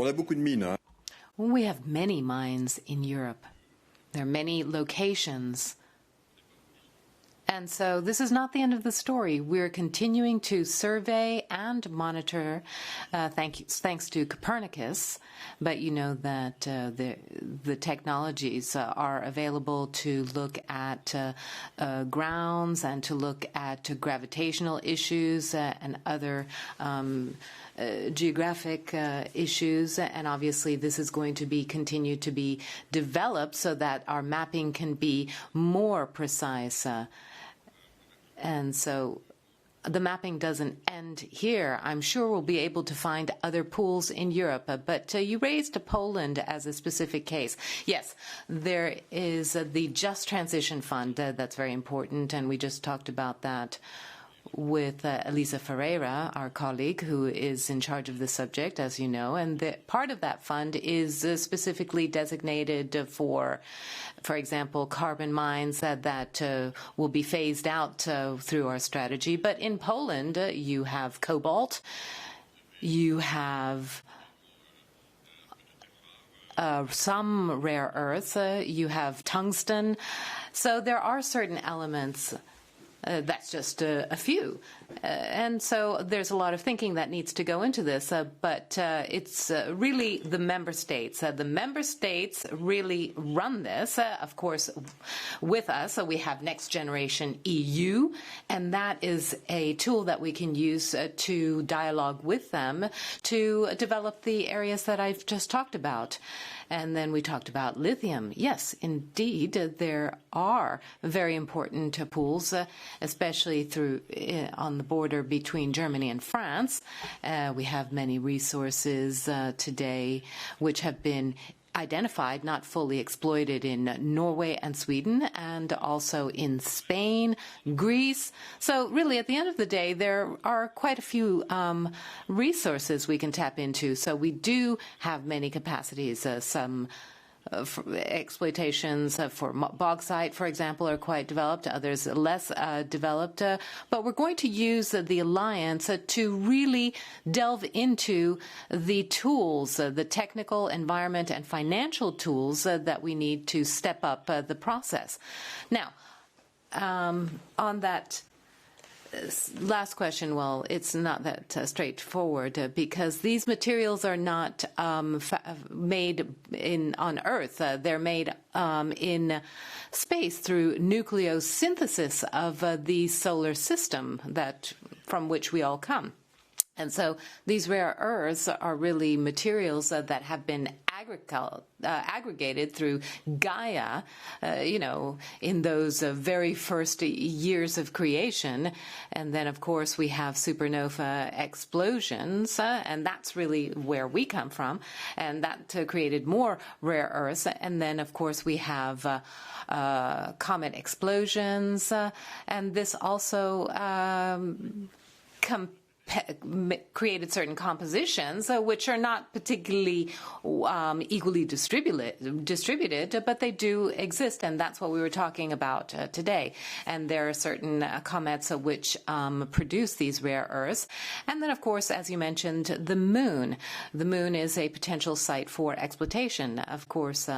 On a beaucoup de mines, hein? We have many mines in Europe. There are many locations. And so this is not the end of the story. We're continuing to survey and monitor, thanks to Copernicus. But you know that the technologies are available to look at grounds and to look at gravitational issues and other geographic issues, and obviously this is going to be continued to be developed so that our mapping can be more precise. And so the mapping doesn't end here. I'm sure we'll be able to find other pools in Europe. But you raised Poland as a specific case. Yes, there is the Just Transition Fund. That's very important, and we just talked about that with Elisa Ferreira, our colleague, who is in charge of the subject, as you know. And part of that fund is specifically designated for example, carbon mines that will be phased out through our strategy. But in Poland, you have cobalt, you have some rare earths, you have tungsten. So there are certain elements. That's just a few. And so there's a lot of thinking that needs to go into this, but it's really the member states. The member states really run this. Of course, with us, we have Next Generation EU, and that is a tool that we can use to dialogue with them to develop the areas that I've just talked about. And then we talked about lithium. Yes, indeed, there are very important pools, especially through on the border between Germany and France. We have many resources today which have been identified, not fully exploited, in Norway and Sweden, and also in Spain, Greece. So really, at the end of the day, there are quite a few resources we can tap into. So we do have many capacities. Some exploitations for bauxite, for example, are quite developed, others less developed. But we're going to use the alliance to really delve into the tools, the technical, environment, and financial tools that we need to step up the process. Now, on that last question, well, it's not that straightforward because these materials are not made on Earth. They're made in space through nucleosynthesis of the solar system from which we all come. And so these rare earths are really materials that have been aggregated through Gaia, in those very first years of creation. And then, of course, we have supernova explosions, and that's really where we come from. And that created more rare earths. And then, of course, we have comet explosions. And this also created certain compositions which are not particularly equally distributed, but they do exist, and that's what we were talking about today. And there are certain comets which produce these rare earths. And then, of course, as you mentioned, the moon. The moon is a potential site for exploitation. Of course,